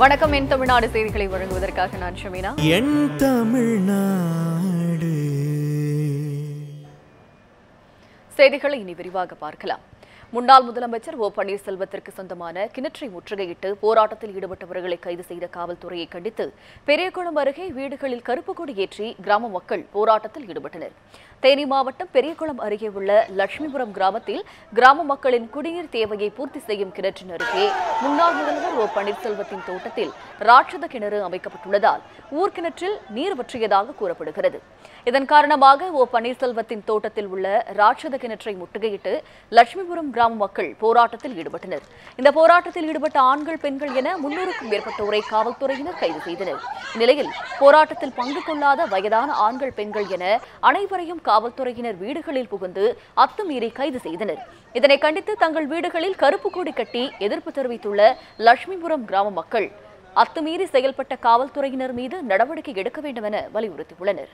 வணக்கம். என் தமிழ்நாடு செய்திகளை வழங்குவதற்காக நான் ஷமீனா. என் தமிழ்நாடு செய்திகளை இனி விரிவாக பார்க்கலாம். முன்னாள் முதலமைச்சர் ஓ பன்னீர்செல்வத்திற்கு சொந்தமான கிணற்றை முற்றுகையிட்டு போராட்டத்தில் ஈடுபட்டவர்களை கைது செய்த காவல்துறையை கண்டித்து பெரியகுளம் அருகே வீடுகளில் கருப்பு கொடி ஏற்றி கிராம மக்கள் போராட்டத்தில் ஈடுபட்டனர். தேனி மாவட்டம் பெரியகுளம் அருகே உள்ள லட்சுமிபுரம் கிராமத்தில் கிராம மக்களின் குடிநீர் தேவையை பூர்த்தி செய்யும் கிணற்றின் அருகே முன்னாள் முதல்வர் ஓ பன்னீர்செல்வத்தின் தோட்டத்தில் ராட்சத கிணறு அமைக்கப்பட்டுள்ளதால் ஊர்கிணற்றில் நீர் வற்றியதாக கூறப்படுகிறது. இதன் காரணமாக ஓ பன்னீர்செல்வத்தின் தோட்டத்தில் உள்ள ராட்சத கிணற்றை முற்றுகையிட்டு லட்சுமிபுரம் கிராம மக்கள் போராட்டத்தில் ஈடுபட்டனர். இந்த போராட்டத்தில் ஈடுபட்ட ஆண்கள், பெண்கள் என 300க்கும் மேற்பட்டோரை காவல்துறையினர் கைது செய்தனர். இந்நிலையில் போராட்டத்தில் பங்கு கொள்ளாத வயதான ஆண்கள், பெண்கள் என அனைவரையும் காவல்துறையினர் வீடுகளில் புகுந்து அத்துமீறி கைது செய்தனர். இதனை கண்டித்து தங்கள் வீடுகளில் கருப்பு கொடி கட்டி எதிர்ப்பு தெரிவித்துள்ள லட்சுமிபுரம் கிராம மக்கள் அத்துமீறி செயல்பட்ட காவல்துறையினர் மீது நடவடிக்கை எடுக்க வேண்டும் என வலியுறுத்தியுள்ளனர்.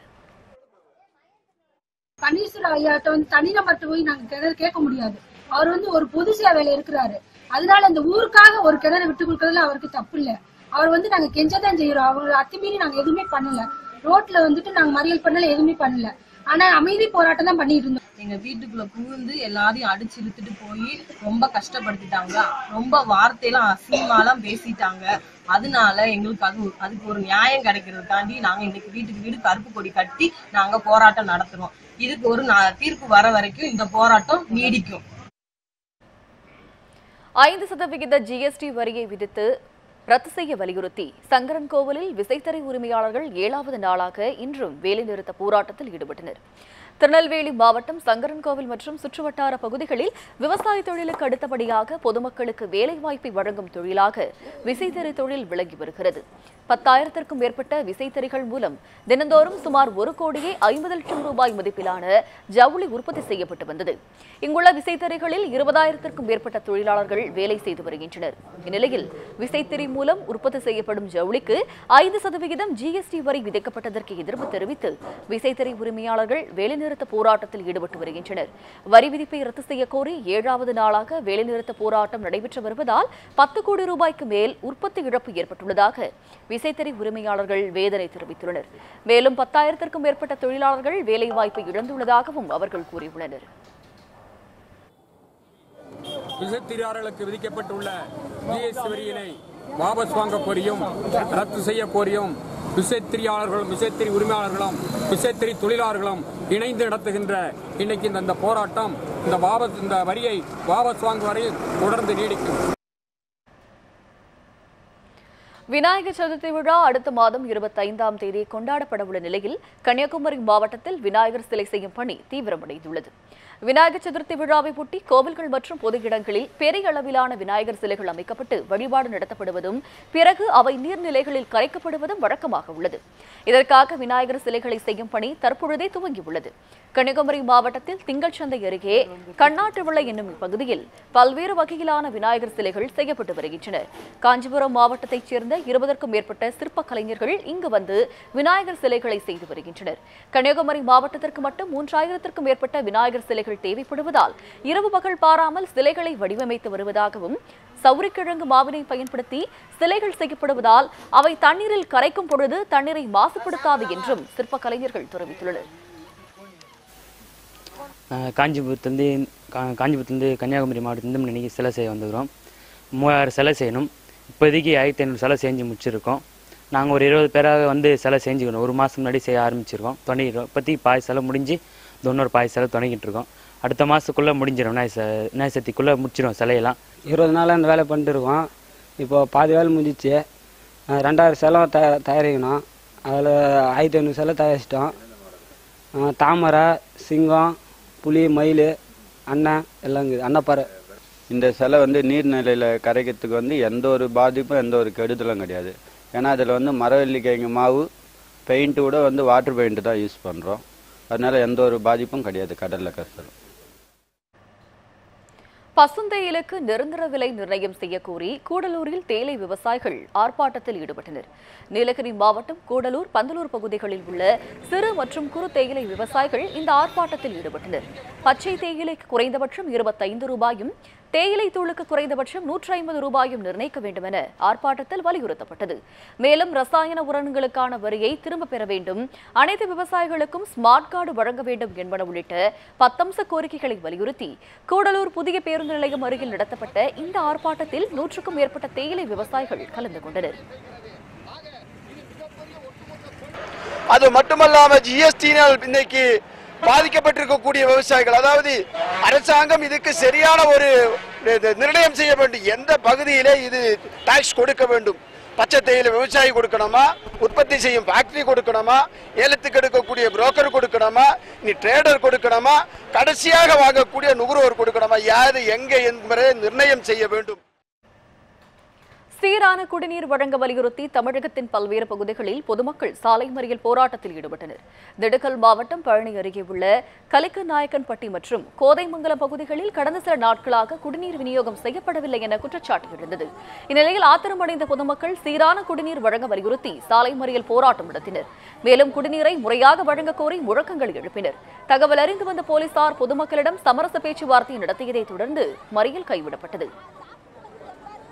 பன்னீர்செல்வம் ஐயாட்ட தனிநபர்கிட்ட போய் நாங்க கிணறு கேட்க முடியாது. அவர் ஒரு பொது சேவையில இருக்கிறாரு. அதனால இந்த ஊருக்காக ஒரு கிணறு விட்டு கொடுக்கறதுல அவருக்கு தப்பு இல்ல. அவர் நாங்க கெஞ்சதான் செய்யறோம். அவர் அத்துமீறி நாங்க எதுவுமே பண்ணல. ரோட்ல நாங்க மறியல் பண்ணல, எதுவுமே பண்ணல. ஆனா அமைதி போராட்டம் தான் பண்ணிட்டு இருந்தோம். எங்க வீட்டுக்குள்ள புகுந்து எல்லாரையும் அடிச்சு இழுத்துட்டு போய் ரொம்ப கஷ்டப்படுத்திட்டாங்க. ரொம்ப வார்த்தையெல்லாம் அசிங்கமாலாம் பேசிட்டாங்க. அதனால எங்களுக்கு அதுக்கு ஒரு நியாயம் கிடைக்கிறதுக்காண்டி நாங்க இன்னைக்கு வீட்டுக்கு வீடு கருப்பு கொடி கட்டி நாங்க போராட்டம் நடத்துறோம். இதுக்கு ஒரு தீர்ப்பு வர வரைக்கும் இந்த போராட்டம் நீடிக்கும். 5% ஜிஎஸ்டி வரியை விதித்து ரத்து செய்ய வலியுறுத்தி சங்கரன்கோவிலில் விசைத்தறி உரிமையாளர்கள் 7வது நாளாக இன்றும் வேலைநிறுத்த போராட்டத்தில் ஈடுபட்டனர். திருநெல்வேலி மாவட்டம் சங்கரன்கோவில் மற்றும் சுற்றுவட்டார பகுதிகளில் விவசாய தொழிலுக்கு அடுத்தபடியாக பொதுமக்களுக்கு வேலைவாய்ப்பை வழங்கும் தொழிலாக விசைத்தறி தொழில் விளங்கி வருகிறது. 10,000க்கும் மேற்பட்ட விசைத்தறிகள் மூலம் தினந்தோறும் சுமார் 1,50,00,000 ரூபாய் மதிப்பிலான ஜவுளி உற்பத்தி செய்யப்பட்டு வந்தது. இங்குள்ள விசைத்தறிகளில் 20,000க்கும் மேற்பட்ட தொழிலாளர்கள் வேலை செய்து வருகின்றனர். இந்நிலையில் விசைத்தறி மூலம் உற்பத்தி செய்யப்படும் ஜவுளிக்கு 5% ஜிஎஸ்டி வரி விதிக்கப்பட்டதற்கு எதிர்ப்பு தெரிவித்து விசைத்தறி உரிமையாளர்கள் வேலைநிறுத்த போராட்டத்தில் ஈடுபட்டு வருகின்றனர். வரி விதிப்பை ரத்து செய்ய கோரி 7வது நாளாக வேலைநிறுத்த போராட்டம் நடைபெற்று வருவதால் 10 கோடி ரூபாய்க்கு மேல் உற்பத்தி இழப்பு ஏற்பட்டுள்ளதாக விசைத்தறி உரிமையாளர்கள் வேதனை தெரிவித்துள்ளனர். மேலும் 10,000க்கும் மேற்பட்ட தொழிலாளர்கள் வேலைவாய்ப்பை இழந்துள்ளதாகவும் அவர்கள் கூறியுள்ளனர். விசைத்தறியாளர்களுக்கு விதிக்கப்பட்டுள்ள ஜிஎஸ்டி வரியினை வாபஸ் வாங்க கோரியும் ரத்து செய்ய கோரியும் விசைத்தறியாளர்களும் விசைத்தறி உரிமையாளர்களும் விசைத்தறி தொழிலாளர்களும் இணைந்து நடத்துகின்ற இன்னைக்கு இந்த போராட்டம் இந்த வரியை வாபஸ் வாங்கும் வரை தொடர்ந்து நீடிக்கும். விநாயகர் சதுர்த்தி விழா அடுத்த மாதம் 25ஆம் தேதி கொண்டாடப்பட உள்ள நிலையில் கன்னியாகுமரி மாவட்டத்தில் விநாயகர் சிலை செய்யும் பணி தீவிரமடைந்துள்ளது. விநாயகர் சதுர்த்தி விழாவை ஒட்டி கோவில்கள் மற்றும் பொது இடங்களில் பெரிய அளவிலான விநாயகர் சிலைகள் அமைக்கப்பட்டு வழிபாடு நடத்தப்படுவதும் பிறகு அவை நீர்நிலைகளில் கரைக்கப்படுவதும் வழக்கமாக உள்ளது. இதற்காக விநாயகர் சிலைகளை செய்யும் பணி தற்பொழுதே துவங்கியுள்ளது. கன்னியாகுமரி மாவட்டத்தில் திங்கள்சந்தை அருகே கண்ணாட்டுவிளை என்னும் பகுதியில் பல்வேறு வகையிலான விநாயகர் சிலைகள் செய்யப்பட்டு வருகின்றன. காஞ்சிபுரம் மாவட்டத்தைச் சேர்ந்த 20க்கும் மேற்பட்ட சிற்ப கலைஞர்கள் இங்கு வந்து விநாயகர் சிலைகளை செய்து வருகின்றனர். கன்னியாகுமரி மாவட்டத்திற்கு மட்டும் 3000க்கும் மேற்பட்ட விநாயகர் சிலைகள் தேவைப்படுவதால் இரவு பகல் பாராமல் சிலைகளை வடிவமைத்து வருவதாகவும் சௌரிக்கிழங்கு மாவினை பயன்படுத்தி சிலைகள் செய்யப்படுவதால் அவை தண்ணீரில் கரைக்கும் பொழுது தண்ணீரை மாசுபடுத்தாது என்றும் சிற்ப கலைஞர்கள் தெரிவித்துள்ளனர். காஞ்சிபுரத்துலேருந்து கன்னியாகுமரி மாவட்டத்திலிருந்து இன்னைக்கு சிலை செய்ய வந்துக்கிறோம். 3000 சிலை செய்யணும். இப்போதைக்கு 1500 சிலை செஞ்சு முடிச்சிருக்கோம். நாங்கள் ஒரு 20 பேராக வந்து சிலை செஞ்சுக்கணும். ஒரு மாதம் முன்னாடி செய்ய ஆரம்பிச்சிருக்கோம். தொடங்கிடுறோம். இப்போதைக்கு பாய் சிலை முடிஞ்சு இன்னொரு பாய் சிலை தொடங்கிட்டு இருக்கோம். அடுத்த மாதத்துக்குள்ளே முடிஞ்சிடும். விநாயகர் சதுர்த்திக்குள்ளே முடிச்சிடும் சிலையெல்லாம். 20 நாளாக இந்த வேலை பண்ணிட்டு இருக்கோம். இப்போது பாதி வேலை முடிஞ்சிச்சு. 2000 சிலை தயாரிக்கணும். அதில் 1500 சிலை தயாரிச்சிட்டோம். தாமரை, சிங்கம், புலி, மயில், அண்ணன் எல்லாம் அன்னப்பாறை. இந்த சிலை நீர்நிலையில் கரைக்கிறதுக்கு எந்த ஒரு பாதிப்பும் எந்த ஒரு கெடுதலும் கிடையாது. ஏன்னா அதில் மரவள்ளிக்கிழங்கு மாவு, பெயிண்ட்டு கூட வாட்டர் பெயிண்ட்டு தான் யூஸ் பண்ணுறோம். அதனால எந்த ஒரு பாதிப்பும் கிடையாது கடலில் கரைசல். பசுந்தேயிலுக்கு நிரந்தர விலை நிர்ணயம் செய்ய கோரி கூடலூரில் தேயிலை விவசாயிகள் ஆர்ப்பாட்டத்தில் ஈடுபட்டனர். நீலகிரி மாவட்டம் கூடலூர், பந்தலூர் பகுதிகளில் உள்ள சிறு மற்றும் குறு தேயிலை விவசாயிகள் இந்த ஆர்ப்பாட்டத்தில் ஈடுபட்டனர். பச்சை தேயிலைக்கு குறைந்தபட்சம் 25 ரூபாயும், தேயிலை தூளுக்கு குறைந்தபட்சம் 150 ரூபாயும் நிர்ணயிக்க வேண்டும் என ஆர்ப்பாட்டத்தில் வலியுறுத்தப்பட்டது. மேலும் ரசாயன உரங்களுக்கான வரியை திரும்பப் பெற வேண்டும், அனைத்து விவசாயிகளுக்கும் ஸ்மார்ட் கார்டு வழங்க வேண்டும் என்பன உள்ளிட்ட 10 அம்ச கோரிக்கைகளை வலியுறுத்தி கூடலூர் புதிய பேருந்து நிலையம் அருகில் நடத்தப்பட்ட இந்த ஆர்ப்பாட்டத்தில் 100க்கும் மேற்பட்ட தேயிலை விவசாயிகள் கலந்து கொண்டனர். அது மட்டுமல்லாம ஜிஎஸ்டியினால் இன்னைக்கு பாதிக்கப்பட்டிருக்கக்கூடிய விவசாயிகள், அதாவது அரசாங்கம் இதுக்கு சரியான ஒரு நிர்ணயம் செய்ய வேண்டும். எந்த பகுதியிலே இது டாக்ஸ் கொடுக்க வேண்டும்? பச்சை தேயிலை விவசாயி கொடுக்கணுமா, உற்பத்தி செய்யும் ஃபேக்டரி கொடுக்கணுமா, ஏலத்துக்கு எடுக்கக்கூடிய புரோக்கர் கொடுக்கணுமா, இனி ட்ரேடர் கொடுக்கணுமா, கடைசியாக வாங்கக்கூடிய நுகர்வோர் கொடுக்கணுமா? யாரு எங்க என்பதை நிர்ணயம் செய்ய வேண்டும். சீரான குடிநீர் வழங்க வலியுறுத்தி தமிழகத்தின் பல்வேறு பகுதிகளில் பொதுமக்கள் சாலை மறியல் போராட்டத்தில் ஈடுபட்டனர். திண்டுக்கல் மாவட்டம் பழனி அருகே உள்ள கலிக்கநாயக்கன்பட்டி மற்றும் கோதைமங்கலம் பகுதிகளில் கடந்த சில நாட்களாக குடிநீர் விநியோகம் செய்யப்படவில்லை என குற்றச்சாட்டு எழுந்தது. இந்நிலையில் ஆத்திரமடைந்த பொதுமக்கள் சீரான குடிநீர் வழங்க வலியுறுத்தி சாலை மறியல் போராட்டம் நடத்தினர். மேலும் குடிநீரை முறையாக வழங்க கோரி முழக்கங்கள் எழுப்பினர். தகவல் அறிந்து வந்த போலீசார் பொதுமக்களிடம் சமரச பேச்சுவார்த்தை நடத்தியதை தொடர்ந்து மறியல் கைவிடப்பட்டது.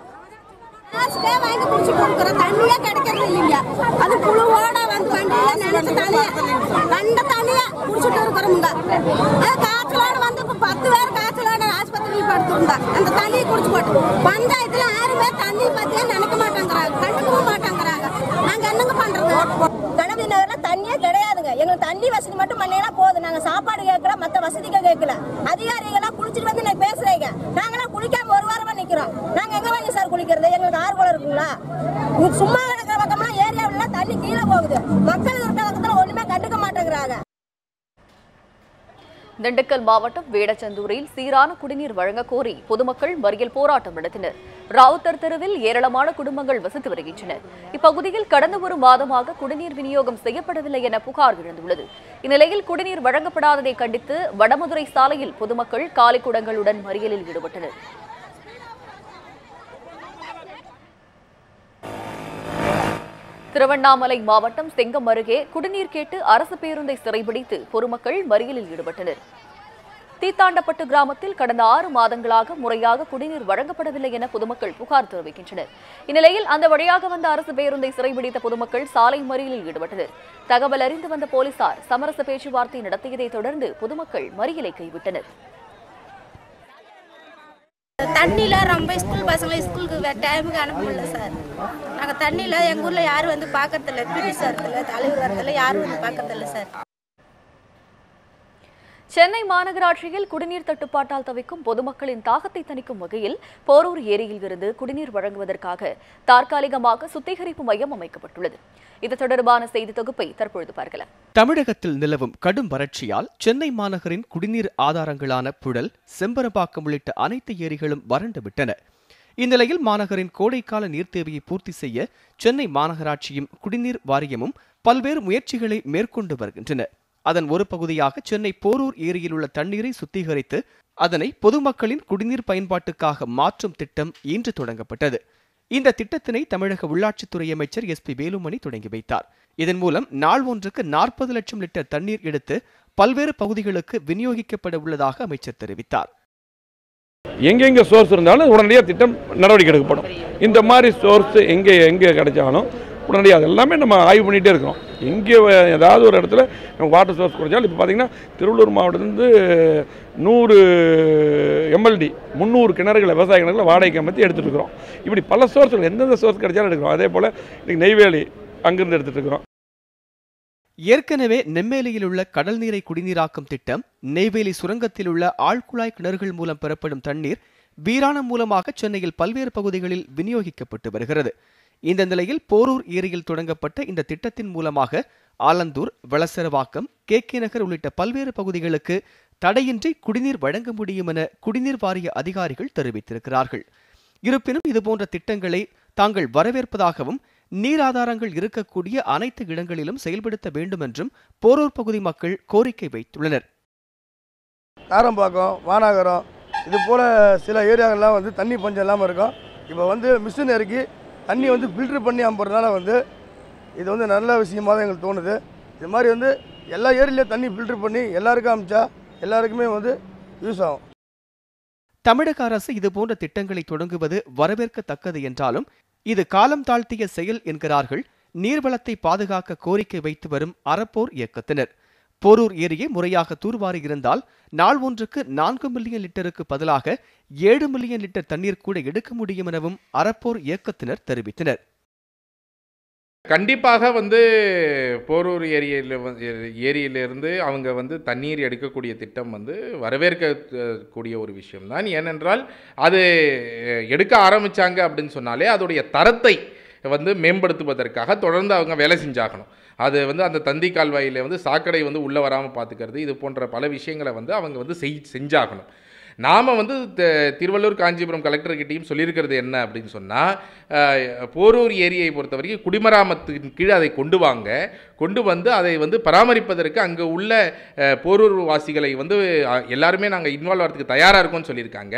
வாங்கி குடிச்சிட்டு இருக்கிறோம், தண்ணியே கிடைக்கிறது இல்லைங்க. அது புழுவோட வந்து வண்டியில நினைச்ச தண்ணிய கண்ட தண்ணிய குடிச்சிட்டு இருக்கிறோமுங்க. காய்ச்சலோட வந்து 10 பேர் காய்ச்சலோட ஆஸ்பத்திரியில் படுத்துருந்தா அந்த தண்ணியை குடிச்சு போட்டு பஞ்சாயத்துல 6 பேர் தண்ணி பத்தியே நினைக்க மாட்டேங்கிறாங்க, கண்டுக்கவும் மாட்டேங்கிறாங்க. நாங்க என்னங்க பண்றது? கணபதி நகர்ல தண்ணியே கிடையாதுங்க. எங்களுக்கு தண்ணி வசதி மட்டும் பண்ணீங்கன்னா போதும். நாங்க சாப்பாடு கேட்கல, மத்த வசதிகள் கேட்கல. அதிகாரிகள்லாம் குளிச்சுட்டு வந்து நான் பேசுறீங்க, நாங்களாம் குளிக்காம ஒரு வாரமா நிக்கிறோம். நாங்க எங்க வாங்கி சார் குளிக்கிறது? எங்களுக்கு ஆர்வம் இருக்குங்களா? சும்மா கிடக்கிற பக்கம்லாம் ஏரியாவில தண்ணி கீழே போகுது. மக்கள் இருக்கிற பக்கத்துல ஒண்ணுமே கண்டுக்க மாட்டேங்கிறாங்க. திண்டுக்கல் மாவட்டம் வேடச்சந்தூரில் சீரான குடிநீர் வழங்க கோரி பொதுமக்கள் மறியல் போராட்டம் நடத்தினர். ராவுத்தர் தெருவில் ஏராளமான குடும்பங்கள் வசித்து வருகின்றன. இப்பகுதியில் கடந்த ஒரு மாதமாக குடிநீர் விநியோகம் செய்யப்படவில்லை என புகார் எழுந்துள்ளது. இந்நிலையில் குடிநீர் வழங்கப்படாததை கண்டித்து வடமதுரை சாலையில் பொதுமக்கள் காலி குடங்களுடன் மறியலில் ஈடுபட்டனர். திருவண்ணாமலை மாவட்டம் செங்கம் அருகே குடிநீர் கேட்டு அரசு பேருந்தை சிறைபிடித்து பொதுமக்கள் மறியலில் ஈடுபட்டனர். தீத்தாண்டப்பட்டு கிராமத்தில் கடந்த 6 மாதங்களாக முறையாக குடிநீர் வழங்கப்படவில்லை என பொதுமக்கள் புகார் தெரிவிக்கின்றனர். இந்நிலையில் அந்த வழியாக வந்த அரசு பேருந்தை சிறைபிடித்த பொதுமக்கள் சாலை மறியலில் ஈடுபட்டனர். தகவல் அறிந்து வந்த போலீசார் சமரச பேச்சுவார்த்தை நடத்தியதை தொடர்ந்து பொதுமக்கள் மறியலை கைவிட்டனர். தண்ணியில ரொம்ப ஸ்கூல் பசங்களை ஸ்கூலுக்கு டைமுக்கு அனுப்ப முடியல சார். நாங்கள் தண்ணியில எங்கள் ஊரில் யாரும் வந்து பார்க்கறதில்ல, பிடி சார்தில்ல, தலைவர் வரதில்ல, யாரும் வந்து பார்க்கறதில்ல சார். சென்னை மாநகராட்சியில் குடிநீர் தட்டுப்பாட்டால் தவிக்கும் பொதுமக்களின் தாகத்தை தணிக்கும் வகையில் போரூர் ஏரியில் இருந்து குடிநீர் வழங்குவதற்காக தற்காலிகமாக சுத்திகரிப்பு மையம் அமைக்கப்பட்டுள்ளது. இது தொடர்பான செய்தி தொகுப்பை தற்பொழுது பார்க்கலாம். தமிழகத்தில் நிலவும் கடும் வறட்சியால் சென்னை மாநகரின் குடிநீர் ஆதாரங்களான புழல், செம்பரம்பாக்கம் உள்ளிட்ட அனைத்து ஏரிகளும் வறண்டு விட்டன. இந்நிலையில் மாநகரின் கோடைக்கால நீர் தேவையை பூர்த்தி செய்ய சென்னை மாநகராட்சியும் குடிநீர் வாரியமும் பல்வேறு முயற்சிகளை மேற்கொண்டு வருகின்றன. அதன் ஒரு பகுதியாக சென்னை போரூர் ஏரியில் உள்ள தண்ணீரை சுத்திகரித்து அதனை பொதுமக்களின் குடிநீர் பயன்பாட்டுக்காக மாற்றும் திட்டம் இன்று தொடங்கப்பட்டது. இந்த திட்டத்தினை தமிழக உள்ளாட்சித்துறை அமைச்சர் SP வேலுமணி தொடங்கி வைத்தார். இதன் மூலம் நாள் ஒன்றுக்கு 40 லட்சம் லிட்டர் தண்ணீர் எடுத்து பல்வேறு பகுதிகளுக்கு விநியோகிக்கப்பட உள்ளதாக அமைச்சர் தெரிவித்தார். எங்கெங்க சோர்ஸ் இருந்தாலும் உடனடியாக திட்டம் நடவடிக்கை எடுக்கப்படும். இந்த மாதிரி சோர்ஸ் எங்கே கிடைச்சாலும் உடனடியாக எல்லாமே நம்ம ஆய்வு பண்ணிகிட்டே இருக்கிறோம். எங்கே ஏதாவது ஒரு இடத்துல நம்ம வாட்டர் சோர்ஸ் கிடைச்சாலும் இப்போ பார்த்தீங்கன்னா திருவள்ளூர் மாவட்டத்திலேருந்து 100 MLD 300 கிணறுகளை விவசாய கிணறுகளை வாடகைக்கு அமைத்து எடுத்துகிட்டு இருக்கிறோம். இப்படி பல சோர்ஸ்கள் எந்தெந்த சோர்ஸ் கிடைச்சாலும் எடுக்கிறோம். அதே போல் இன்றைக்கி நெய்வேலி அங்கிருந்து எடுத்துகிட்டு இருக்கிறோம். ஏற்கனவே நெம்மேலியில் உள்ள கடல் நீரை குடிநீராக்கும் திட்டம், நெய்வேலி சுரங்கத்தில் உள்ள ஆழ்குழாய் கிணறுகள் மூலம் பெறப்படும் தண்ணீர் வீராணம் மூலமாக சென்னையில் பல்வேறு பகுதிகளில் விநியோகிக்கப்பட்டு வருகிறது. இந்த நிலையில் போரூர் ஏரியில் தொடங்கப்பட்ட இந்த திட்டத்தின் மூலமாக ஆலந்தூர், வளசரவாக்கம், KK நகர் உள்ளிட்ட பல்வேறு பகுதிகளுக்கு தடையின்றி குடிநீர் வழங்க முடியும் என குடிநீர் வாரிய அதிகாரிகள் தெரிவித்திருக்கிறார்கள். இருப்பினும் இதுபோன்ற திட்டங்களை தாங்கள் வரவேற்பதாகவும் நீர் ஆதாரங்கள் இருக்கக்கூடிய அனைத்து இடங்களிலும் செயல்படுத்த வேண்டும் என்றும் போரூர் பகுதி மக்கள் கோரிக்கை வைத்துள்ளனர். தாரம்பாக்கம், வானாகரம் இது போல சில ஏரியாக்கள்லாம் தண்ணி பஞ்சம் இல்லாமல் இருக்கும். இப்போ மிஷின் இறக்கி தண்ணி ஃபில்ட்ரு பண்ணி அனுப்புறதுனால இது நல்ல விஷயமாக தான் எங்களுக்கு தோணுது. இது மாதிரி எல்லா ஏரியிலையும் தண்ணி ஃபில்ட்ரு பண்ணி எல்லாருக்கும் அனுப்பிச்சா எல்லாருக்குமே யூஸ் ஆகும். தமிழக அரசு இதுபோன்ற திட்டங்களை தொடங்குவது வரவேற்கத்தக்கது என்றாலும் இது காலம் தாழ்த்திய செயல் என்கிறார்கள் நீர்வளத்தை பாதுகாக்க கோரிக்கை வைத்து வரும் அறப்போர் இயக்கத்தினர். போரூர் ஏரியை முறையாக தூர்வாரி இருந்தால் நாள் ஒன்றுக்கு 4 மில்லியன் லிட்டருக்கு பதிலாக 7 மில்லியன் லிட்டர் தண்ணீர் கூட எடுக்க முடியும் எனவும் அறப்போர் இயக்கத்தினர் தெரிவித்தனர். கண்டிப்பாக போரூர் ஏரியிலிருந்து அவங்க தண்ணீர் எடுக்கக்கூடிய திட்டம் வரவேற்கக்கூடிய ஒரு விஷயம்தான். ஏனென்றால் அது எடுக்க ஆரம்பித்தாங்க அப்படின்னு சொன்னாலே அதோடைய தரத்தை மேம்படுத்துவதற்காக தொடர்ந்து அவங்க வேலை செஞ்சாகணும். அது அந்த தந்தி கால்வாயில் சாக்கடை உள்ளே வராமல் பார்த்துக்கிறது, இது போன்ற பல விஷயங்களை அவங்க செஞ்சாகணும். நாம் திருவள்ளூர் காஞ்சிபுரம் கலெக்டர்கிட்டையும் சொல்லியிருக்கிறது என்ன அப்படின்னு சொன்னால், போரூர் ஏரியை பொறுத்த வரைக்கும் குடிமராமத்தின் கீழே அதை கொண்டு வந்து அதை பராமரிப்பதற்கு அங்கே உள்ள போரூர் வாசிகளை எல்லாருமே நாங்கள் இன்வால்வ் ஆகிறதுக்கு தயாராக இருக்கோம்னு சொல்லியிருக்காங்க.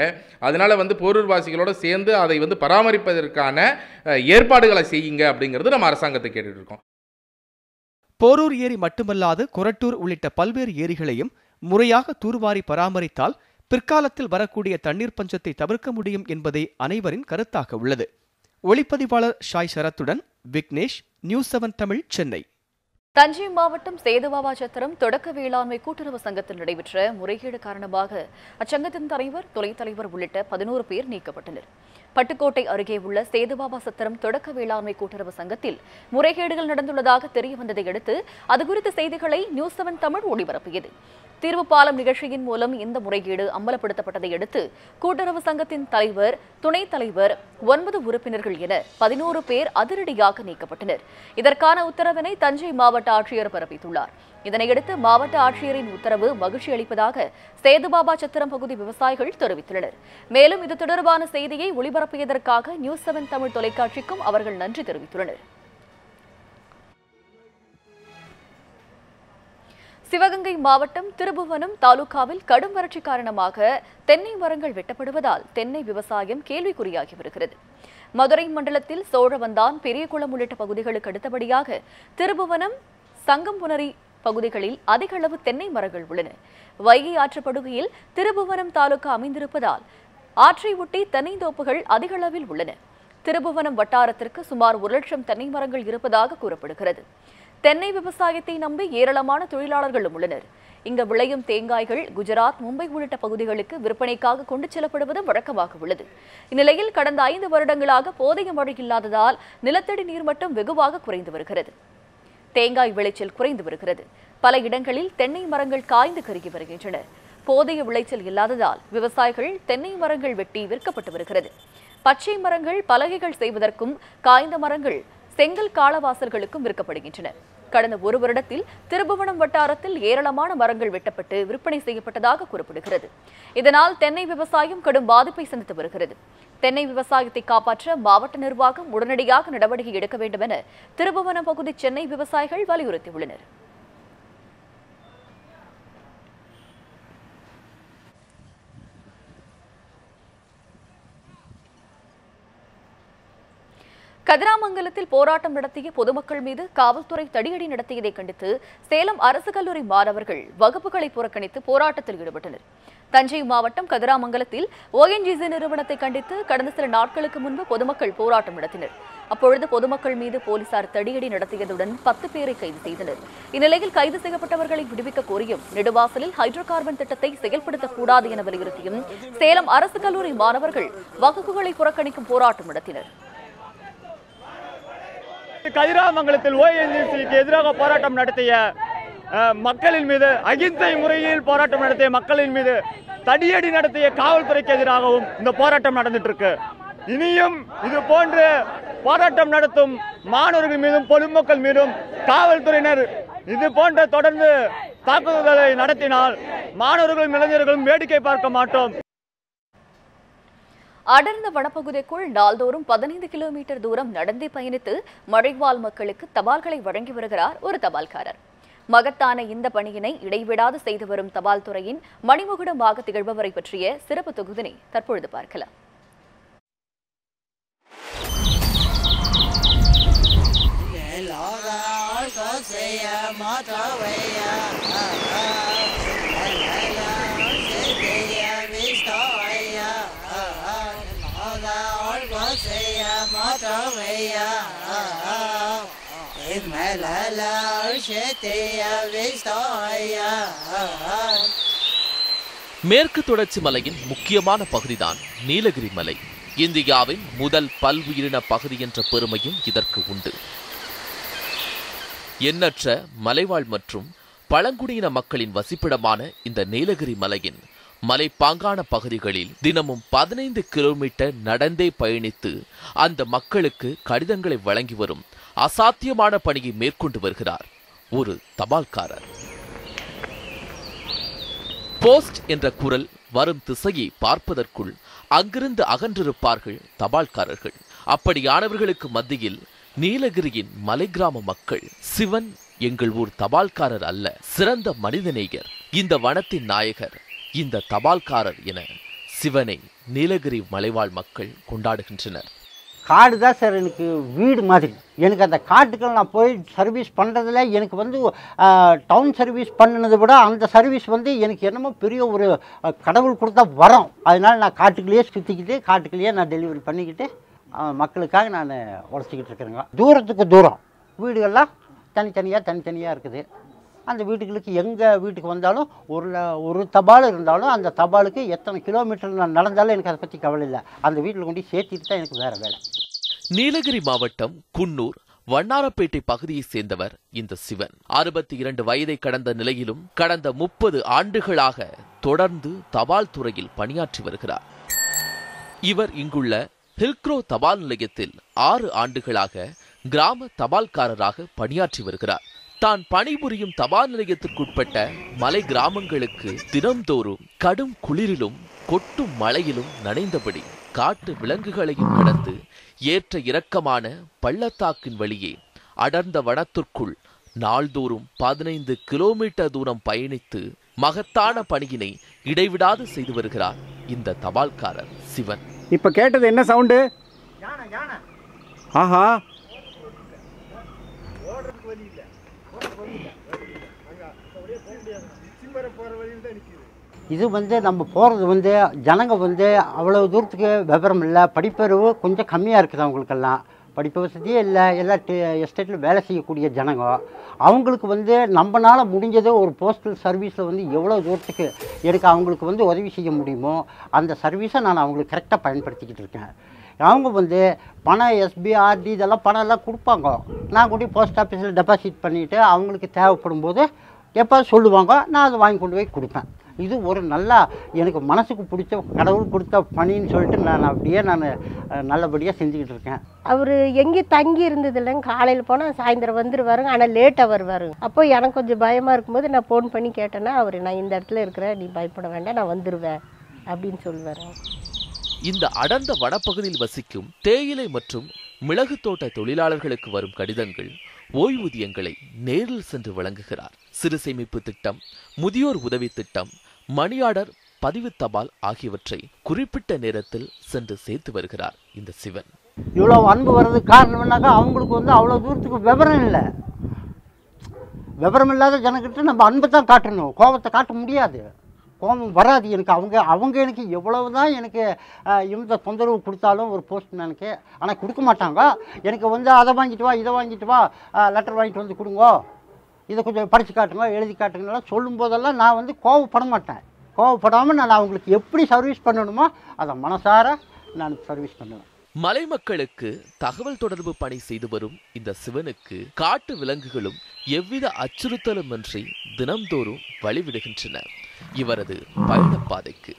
அதனால் போரூர் வாசிகளோடு சேர்ந்து அதை பராமரிப்பதற்கான ஏற்பாடுகளை செய்யுங்க அப்படிங்கிறது நம்ம அரசாங்கத்தை கேட்டுட்டு இருக்கோம். போரூர் ஏரி மட்டுமல்லாது கொரட்டூர் உள்ளிட்ட பல்வேறு ஏரிகளையும் முறையாக தூர்வாரி பராமரித்தால் பிற்காலத்தில் வரக்கூடிய தண்ணீர் பஞ்சத்தை தவிர்க்க முடியும் என்பதே அனைவரின் கருத்தாக உள்ளது. ஒளிப்பதிவாளர் ஷாய் சரத்துடன் விக்னேஷ், நியூஸ் 7 தமிழ், சென்னை. தஞ்சை மாவட்டம் சேதுபாவாசத்திரம் தொடக்க வேளாண்மை கூட்டுறவு சங்கத்தில் நடைபெற்ற முறைகேடு காரணமாக அச்சங்கத்தின் தலைவர், துணைத் தலைவர் உள்ளிட்ட 11 பேர் நீக்கப்பட்டனர். பட்டுக்கோட்டை அருகே உள்ள சேதுபாவாசத்திரம் தொடக்க வேளாண்மை கூட்டுறவு சங்கத்தில் முறைகேடுகள் நடந்துள்ளதாக தெரியவந்ததை அடுத்து அதுகுறித்த செய்திகளை நியூஸ் 7 தமிழ் ஒளிபரப்பியது. தீர்வு பாலம் நிகழ்ச்சியின் மூலம் இந்த முறைகேடு அம்பலப்படுத்தப்பட்டதை அடுத்து கூட்டுறவு சங்கத்தின் தலைவர், துணைத் தலைவர், 9 உறுப்பினர்கள் என 11 பேர் அதிரடியாக நீக்கப்பட்டனர். இதற்கான உத்தரவினை தஞ்சை மாவட்ட ஆட்சியர் பிறப்பித்துள்ளார். இதனையடுத்து மாவட்ட ஆட்சியரின் உத்தரவு மகிழ்ச்சி அளிப்பதாக சேதுபாவாசத்திரம் பகுதி விவசாயிகள் தெரிவித்துள்ளனர். மேலும் இது தொடர்பான செய்தியை ஒளிபரப்பியதற்காக நியூஸ் 7 தமிழ் தொலைக்காட்சிக்கும் அவர்கள் நன்றி தெரிவித்துள்ளனர். சிவகங்கை மாவட்டம் திருபுவனம் தாலுகாவில் கடும் வறட்சி காரணமாக தென்னை மரங்கள் வெட்டப்படுவதால் தென்னை விவசாயம் கேள்விக்குறியாகி வருகிறது. மதுரை மண்டலத்தில் சோழவந்தான், பெரியகுளம் உள்ளிட்ட பகுதிகளுக்கு அடுத்தபடியாக திருபுவனம், சங்கம்புணரி பகுதிகளில் அதிக அளவு தென்னை மரங்கள் உள்ளன. வைகை ஆற்றுப்படுகையில் திருபுவனம் தாலுகா அமைந்திருப்பதால் ஆற்றை ஒட்டி தென்னைந்தோப்புகள் அதிக அளவில் உள்ளன. திருபுவனம் வட்டாரத்திற்கு சுமார் 1 லட்சம் தென்னை மரங்கள் இருப்பதாக கூறப்படுகிறது. தென்னை விவசாயத்தை நம்பி ஏராளமான தொழிலாளர்களும் உள்ளனர். இங்கு விளையும் தேங்காய்கள் குஜராத், மும்பை உள்ளிட்ட பகுதிகளுக்கு விற்பனைக்காக கொண்டு செல்லப்படுவது வழக்கமாக உள்ளது. இந்நிலையில் கடந்த 5 வருடங்களாக போதிய மழை இல்லாததால் நிலத்தடி நீர்மட்டம் வெகுவாக குறைந்து வருகிறது. தேங்காய் விளைச்சல் குறைந்து வருகிறது. பல இடங்களில் தென்னை மரங்கள் காய்ந்து கருகி வருகின்றன. போதிய விளைச்சல் இல்லாததால் விவசாயிகள் தென்னை மரங்கள் வெட்டி விற்கப்பட்டு வருகிறது. பச்சை மரங்கள் பலகைகள் செய்வதற்கும், காய்ந்த மரங்கள் செங்கல் காலவாசல்களுக்கும் விற்கப்படுகின்றன. கடந்த 1 வருடத்தில் திருபுவனம் வட்டாரத்தில் ஏராளமான மரங்கள் வெட்டப்பட்டு விற்பனை செய்யப்பட்டதாக கூறப்படுகிறது. இதனால் தென்னை விவசாயம் கடும் பாதிப்பை சந்தித்து வருகிறது. தென்னை விவசாயத்தை காப்பாற்ற மாவட்ட நிர்வாகம் உடனடியாக நடவடிக்கை எடுக்க வேண்டும் என திருபுவனம் பகுதி சென்னை விவசாயிகள் வலியுறுத்தியுள்ளனர். கதிராமங்கலத்தில் போராட்டம் நடத்திய பொதுமக்கள் மீது காவல்துறை தடியடி நடத்தியதை கண்டித்து சேலம் அரசு கல்லூரி மாணவர்கள் வகுப்புகளை புறக்கணித்து போராட்டத்தில் ஈடுபட்டனர். தஞ்சை மாவட்டம் கதிராமங்கலத்தில் ONGC நிறுவனத்தை கண்டித்து கடந்த சில நாட்களுக்கு முன்பு பொதுமக்கள் போராட்டம் நடத்தினர். அப்பொழுது பொதுமக்கள் மீது போலீசார் தடியடி நடத்தியதுடன் 10 பேரை கைது செய்தனர். இந்நிலையில் கைது செய்யப்பட்டவர்களை விடுவிக்க கோரியும் நெடுவாசலில் ஹைட்ரோ கார்பன் திட்டத்தை செயல்படுத்தக்கூடாது என வலியுறுத்தியும் சேலம் அரசு கல்லூரி மாணவர்கள் வகுப்புகளை புறக்கணிக்கும் போராட்டம் நடத்தினர். கதிராமங்கலத்தில் ONGCக்கு எதிராக போராட்டம் நடத்திய மக்களின் மீது, அகிம்சை முறையில் போராட்டம் நடத்திய மக்களின் மீது தடியடி நடத்திய காவல்துறைக்கு எதிராகவும் இந்த போராட்டம் நடந்துட்டு இருக்கு. இனியும் இது போன்று போராட்டம் நடத்தும் மாணவர்கள் மீதும் பொதுமக்கள் மீதும் காவல்துறையினர் இது போன்ற தொடர்ந்து தாக்குதல்களை நடத்தினால் மாணவர்களும் இளைஞர்களும் வேடிக்கை பார்க்க மாட்டோம். அடர்ந்த வனப்பகுதிக்குள் நாள்தோறும் 15 கிலோமீட்டர் தூரம் நடந்தே பயணித்து மழைவாழ் மக்களுக்கு தபால்களை வழங்கி வருகிறார் ஒரு தபால்காரர். மகத்தான இந்த பணியினை இடைவிடாது செய்து வரும் தபால் துறையின் மணிமுகுடமாக திகழ்பவரை பற்றிய சிறப்பு தொகுதினை தற்பொழுது பார்க்கலாம். மேற்கு தொடர்ச்சி மலையின் முக்கியமான பகுதிதான் நீலகிரி மலை. இந்தியாவின் முதல் பல்வுயிரின பகுதி என்ற பெருமையும் இதற்கு உண்டு. எண்ணற்ற மலைவாழ் மற்றும் பழங்குடியின மக்களின் வசிப்பிடமான இந்த நீலகிரி மலையின் மலைப்பாங்கான பகுதிகளில் தினமும் 15 கிலோமீட்டர் நடந்தே பயணித்து அந்த மக்களுக்கு கடிதங்களை வழங்கி வரும் அசாத்தியமான பணியை மேற்கொண்டு வருகிறார் ஒரு தபால்காரர். போஸ்ட் என்ற குரல் வரும் திசையை பார்ப்பதற்குள் அங்கிருந்து அகன்றிருப்பார்கள் தபால்காரர்கள். அப்படியானவர்களுக்கு மத்தியில் நீலகிரியின் மலை கிராம மக்கள், சிவன் எங்கள் ஊர் தபால்காரர் அல்ல, சிறந்த மனிதநேயர், இந்த வனத்தின் நாயகர், இந்த தபால்காரர் என சிவனை நீலகிரி மலைவாழ் மக்கள் கொண்டாடுகின்றனர். காடு தான் சார் எனக்கு வீடு மாதிரி. எனக்கு அந்த காட்டுக்கள் நான் போய் சர்வீஸ் பண்ணுறதுல எனக்கு வந்து டவுன் சர்வீஸ் பண்ணினதை விட அந்த சர்வீஸ் வந்து எனக்கு என்னமோ பெரிய ஒரு கடவுள் கொடுத்தா வரோம். அதனால் நான் காட்டுக்குள்ளேயே சுற்றிக்கிட்டு காட்டுக்குள்ளேயே நான் டெலிவரி பண்ணிக்கிட்டு மக்களுக்காக நான் உழைச்சிக்கிட்டு இருக்கிறேங்க. தூரத்துக்கு தூரம் வீடுகள்லாம் தனித்தனியாக இருக்குது. அந்த வீட்டுகளுக்கு எங்கள் வீட்டுக்கு வந்தாலும் ஒரு தபால் இருந்தாலும் அந்த தபாலுக்கு எத்தனை கிலோமீட்டர் நான் நடந்தாலும் எனக்கு அதை பற்றி கவலை இல்லை. அந்த வீட்டில் கொண்டு சேர்த்துட்டு தான் எனக்கு வேறு வேலை. நீலகிரி மாவட்டம் குன்னூர் வண்ணாரப்பேட்டை பகுதியை சேர்ந்தவர் இந்த சிவன். 62 வயதை கடந்த நிலையிலும் கடந்த 30 ஆண்டுகளாக தொடர்ந்து தபால் துறையில் பணியாற்றி வருகிறார். இவர் இங்குள்ள ஹில்க்ரோ தபால் நிலையத்தில் 6 ஆண்டுகளாக கிராம தபால்காரராக பணியாற்றி வருகிறார். தான் பணிபுரியும் தபால் நிலையத்திற்குட்பட்ட மலை கிராமங்களுக்கு தினம்தோறும் கடும் குளிரிலும் கொட்டும் மழையிலும் நனைந்தபடி காட்டு விலங்குகளையும் கடந்து ஏற்ற இறக்கமான பள்ளத்தாக்கின் வழியே அடர்ந்த வனத்திற்குள் நாள்தோறும் 15 கிலோமீட்டர் தூரம் பயணித்து மகத்தான பணியினை இடைவிடாது செய்து வருகிறார் இந்த தபால்காரர் சிவன். இப்ப கேட்டது என்ன சவுண்டு? ஆஹா, இது வந்து நம்ம போகிறது வந்து ஜனங்க வந்து அவ்வளோ தூரத்துக்கு விவரம் இல்லை, படிப்பறிவு கொஞ்சம் கம்மியாக இருக்குது. அவங்களுக்கெல்லாம் படிப்பு வசதியே இல்லை. எல்லாம் எஸ்டேட்டில் வேலை செய்யக்கூடிய ஜனங்க. அவங்களுக்கு வந்து நம்மளால் முடிஞ்சது ஒரு போஸ்டல் சர்வீஸில் வந்து எவ்வளோ தூரத்துக்கு எனக்கு அவங்களுக்கு வந்து உதவி செய்ய முடியுமோ அந்த சர்வீஸை நான் அவங்களுக்கு கரெக்டாக பயன்படுத்திக்கிட்டு இருக்கேன். அவங்க வந்து பணம் எஸ்பி ஆர்டி இதெல்லாம் பணம் எல்லாம் கொடுப்பாங்க. நான் கூட போஸ்ட் ஆஃபீஸில் டெபாசிட் பண்ணிவிட்டு அவங்களுக்கு தேவைப்படும் போது எப்போ சொல்லுவாங்க, நான் அதை வாங்கி கொண்டு போய் கொடுப்பேன். இது ஒரு நல்லா எனக்கு மனசுக்கு பிடிச்ச கடவுள் கொடுத்த பணின்னு சொல்லிட்டு நான் அப்படியே நல்லபடியாக செஞ்சுக்கிட்டு இருக்கேன். அவர் எங்கேயும் தங்கி இருந்தது இல்லைங்க. காலையில் போனால் சாயந்தரம் வந்துடுவாருங்க. ஆனால் லேட்டாக வருவாருங்க. அப்போ எனக்கு கொஞ்சம் பயமாக இருக்கும்போது நான் ஃபோன் பண்ணி கேட்டேன்னா அவர் நான் இந்த இடத்துல இருக்கிறேன், நீ பயப்பட வேண்டாம், நான் வந்துடுவேன் அப்படின்னு சொல்லுவார். இந்த அடர்ந்த வனப்பகுதியில் வசிக்கும் தேயிலை மற்றும் மிளகு தோட்ட தொழிலாளர்களுக்கு வரும் கடிதங்கள், ஓய்வூதியங்களை நேரில் சென்று வழங்குகிறார். சிறு சேமிப்பு திட்டம், முதியோர் உதவி திட்டம், மணி ஆர்டர், பதிவு தபால் ஆகியவற்றை குறிப்பிட்ட நேரத்தில் சென்று சேர்த்து வருகிறார் இந்த சிவன். இவ்வளோ அன்பு வர்றதுக்கு காரணம் என்னக்கா, அவங்களுக்கு வந்து அவ்வளோ தூரத்துக்கு விவரம் இல்லை. விவரம் இல்லாத ஜனக்கிட்ட நம்ம அன்பை தான் காட்டணும், கோபத்தை காட்ட முடியாது. கோபம் வராது எனக்கு. அவங்க எனக்கு எவ்வளவு தான் எனக்கு இந்த தொந்தரவு கொடுத்தாலும் ஒரு போஸ்ட்மேனுக்கு, ஆனால் கொடுக்க மாட்டாங்க. எனக்கு வந்து அதை வாங்கிட்டு வா, இதை வாங்கிட்டு வா, லெட்டர் வாங்கிட்டு வந்து கொடுங்கோ, இதை கொஞ்சம் படித்து காட்டுங்க, எழுதி காட்டுங்கலாம் சொல்லும் போதெல்லாம் நான் வந்து கோவப்பட மாட்டேன். கோவப்படாமல் நான் அவங்களுக்கு எப்படி சர்வீஸ் பண்ணணுமோ அதை மனசார நான் சர்வீஸ் பண்ணுவேன். மலை மக்களுக்கு தகவல் தொடர்பு பணி செய்து வரும் இந்த சிவனுக்கு காட்டு விலங்குகளும் எவ்வித அச்சுறுத்தலும் இன்றி தினம்தோறும் வழிவிடுகின்றன இவரது பயணப்பாதைக்கு.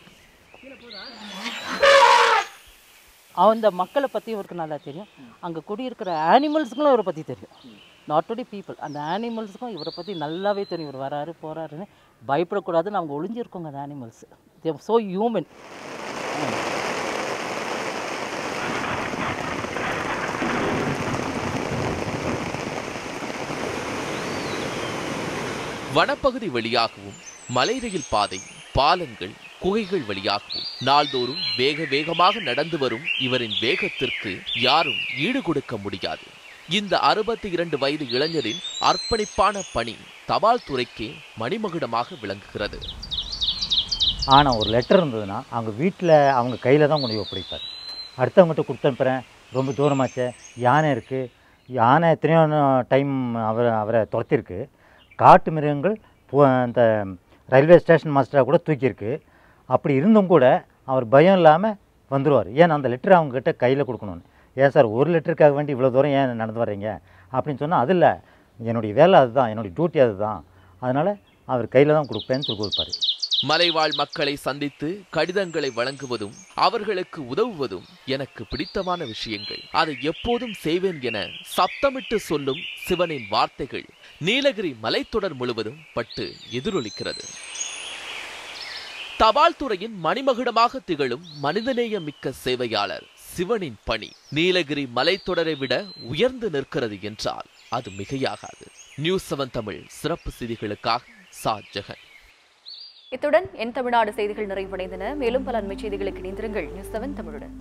அந்த மக்களை பற்றி இவருக்கு நல்லா தெரியும். அங்கே குடியிருக்கிற ஆனிமல்ஸுங்களும் இவரை பற்றி தெரியும். நாட் ஒன்லி பீப்புள், அந்த ஆனிமல்ஸுக்கும் இவரை பற்றி நல்லாவே தெரியும். இவர் வராரு போகிறாருன்னு பயப்படக்கூடாதுன்னு அவங்க ஒளிஞ்சிருக்கோங்க. அந்த ஆனிமல்ஸ் தேர் ஸோ ஹியூமன். வனப்பகுதி வழியாகவும் மலை ரயில் பாதை, பாலங்கள், குகைகள் வழியாகவும் நாள்தோறும் வேகமாக நடந்து வரும் இவரின் வேகத்திற்கு யாரும் ஈடு கொடுக்க முடியாது. இந்த 62 வயது இளைஞரின் அர்ப்பணிப்பான பணி தபால் துறைக்கே மணிமகுடமாக விளங்குகிறது. ஆனால் ஒரு லெட்டர் இருந்ததுன்னா அவங்க வீட்டில் அவங்க கையில் தான் கொண்டு ஒப்படைப்பார். அடுத்தவங்ககிட்ட கொடுத்து அனுப்புகிறேன், ரொம்ப தூரமாச்சு, யானை இருக்குது, யானை எத்தனையோ டைம் அவரை துரத்திருக்கு. காட்டு மிருகங்கள் அந்த ரயில்வே ஸ்டேஷன் மாஸ்டராக கூட தூக்கியிருக்கு. அப்படி இருந்தும் கூட அவர் பயம் இல்லாமல் வந்துடுவார். ஏன் அந்த லெட்டர் அவங்கக்கிட்ட கையில் கொடுக்கணும்னு. ஏன் சார் ஒரு லெட்டருக்காக வேண்டி இவ்வளோ தூரம் ஏன் நடந்து வர்றீங்க அப்படின்னு சொன்னால், அது இல்லை, என்னுடைய வேலை அதுதான், என்னுடைய டியூட்டி அதுதான், அதனால் அவர் கையில் தான் கொடுப்பேன்னு சொல்லி கொடுப்பாரு. மலைவாழ் மக்களை சந்தித்து கடிதங்களை வழங்குவதும் அவர்களுக்கு உதவுவதும் எனக்கு பிடித்தமான விஷயங்கள். அதை எப்போதும் செய்வேன் என சப்தமிட்டு சொல்லும் சிவனின் வார்த்தைகள் நீலகிரி மலைத்தொடர் முழுவதும் பட்டு எதிரொலிக்கிறது. தபால் துறையின் மணிமகுடமாக திகழும் மனிதநேயம் மிக்க சேவையாளர் சிவனின் பணி நீலகிரி மலைத்தொடரை விட உயர்ந்து நிற்கிறது என்றால் அது மிகையாகாது. நியூஸ் 7 தமிழ் சிறப்பு செய்திகளுக்காக சா ஜெகன். இத்துடன் என் தமிழ்நாடு செய்திகள் நிறைவடைந்தன. மேலும் பல அண்மை செய்திகளுக்கு இணைந்திருங்கள் நியூஸ் 7 தமிழுடன்.